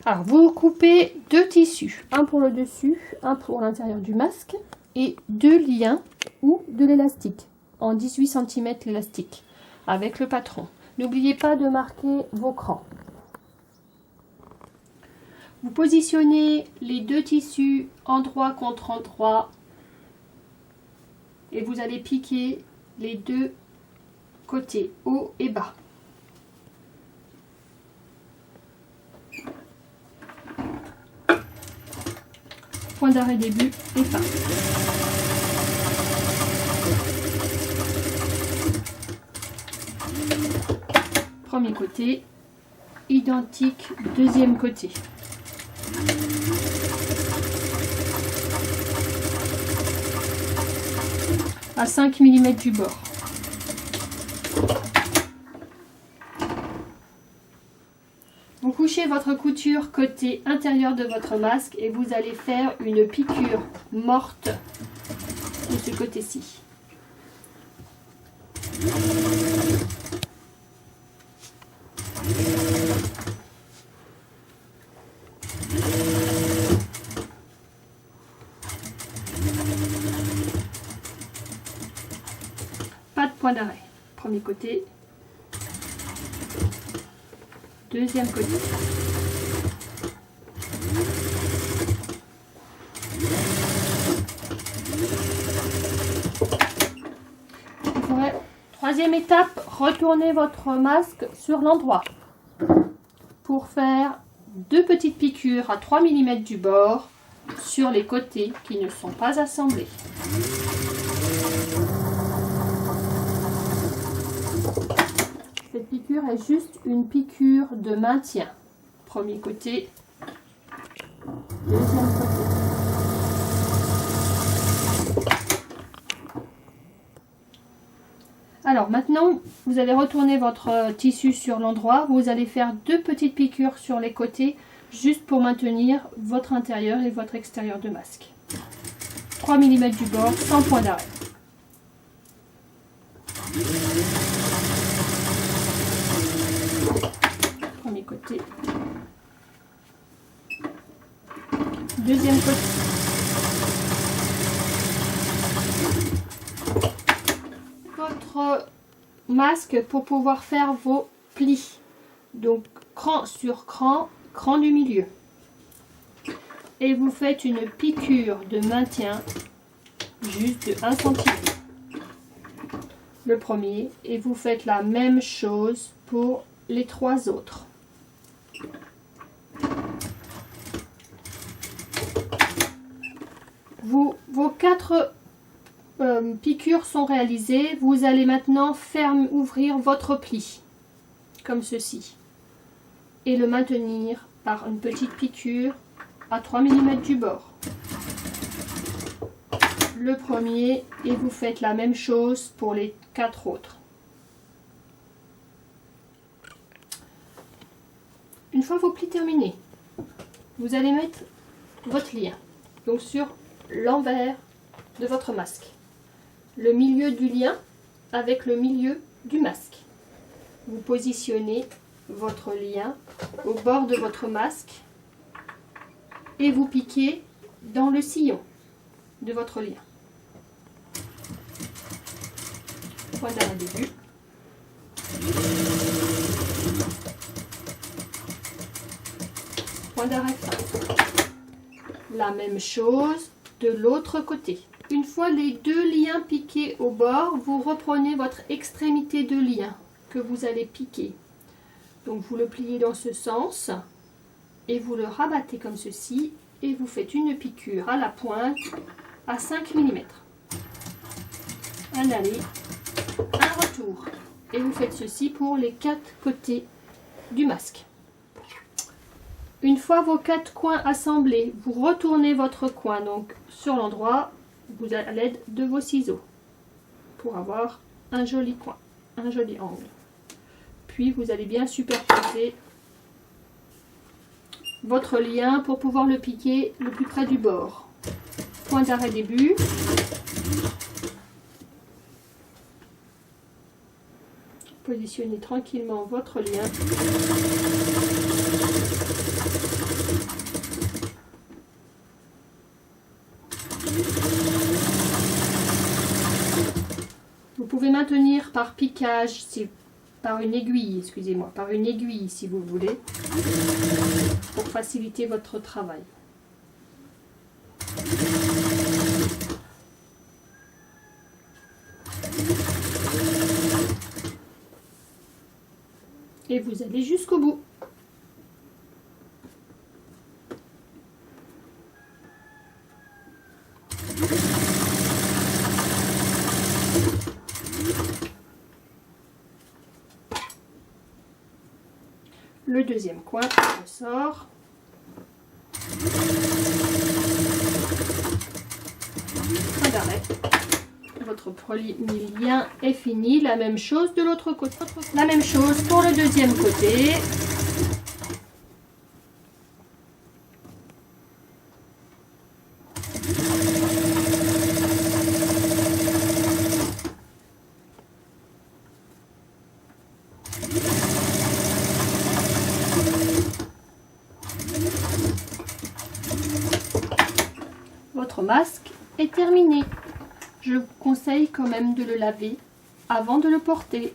Alors, vous coupez deux tissus, un pour le dessus, un pour l'intérieur du masque, et deux liens ou de l'élastique, en 18 cm l'élastique, avec le patron. N'oubliez pas de marquer vos crans. Vous positionnez les deux tissus endroit contre endroit et vous allez piquer les deux côtés, haut et bas. Point d'arrêt début et fin. Premier côté, identique deuxième côté. À 5 mm du bord. Vous couchez votre couture côté intérieur de votre masque et vous allez faire une piqûre morte de ce côté-ci. Pas de point d'arrêt. Premier côté. Deuxième côté. Troisième étape, retournez votre masque sur l'endroit pour faire deux petites piqûres à 3 mm du bord sur les côtés qui ne sont pas assemblés. Cette piqûre est juste une piqûre de maintien. Premier côté, deuxième côté. Alors maintenant, vous allez retourner votre tissu sur l'endroit. Vous allez faire deux petites piqûres sur les côtés, juste pour maintenir votre intérieur et votre extérieur de masque. 3 mm du bord, sans point d'arrêt. Premier côté. Deuxième côté. Votre masque pour pouvoir faire vos plis. Donc cran sur cran, cran du milieu. Et vous faites une piqûre de maintien juste de 1 cm. Le premier, et vous faites la même chose pour les 3 autres. Vos 4 piqûres sont réalisées. Vous allez maintenant ouvrir votre pli, comme ceci, et le maintenir par une petite piqûre à 3 mm du bord. Le premier, et vous faites la même chose pour les 4 autres. Une fois vos plis terminés, vous allez mettre votre lien donc sur l'envers de votre masque, le milieu du lien avec le milieu du masque. Vous positionnez votre lien au bord de votre masque et vous piquez dans le sillon de votre lien. Point d'arrêt début. Point d'arrêt fin. La même chose de l'autre côté. Une fois les deux liens piqués au bord, vous reprenez votre extrémité de lien que vous allez piquer. Donc vous le pliez dans ce sens et vous le rabattez comme ceci et vous faites une piqûre à la pointe à 5 mm. Un aller, un retour. Et vous faites ceci pour les 4 côtés du masque. Une fois vos 4 coins assemblés, vous retournez votre coin donc sur l'endroit à l'aide de vos ciseaux pour avoir un joli coin, un joli angle. Puis vous allez bien superposer votre lien pour pouvoir le piquer le plus près du bord. Point d'arrêt début. Positionnez tranquillement votre lien. pouvez maintenir par piquage, par une aiguille, excusez-moi, par une aiguille si vous voulez, pour faciliter votre travail. Et vous allez jusqu'au bout. Le deuxième coin ressort. Point d'arrêt. Votre premier lien est fini. La même chose de l'autre côté. La même chose pour le deuxième côté. Votre masque est terminé. Je vous conseille quand même de le laver avant de le porter.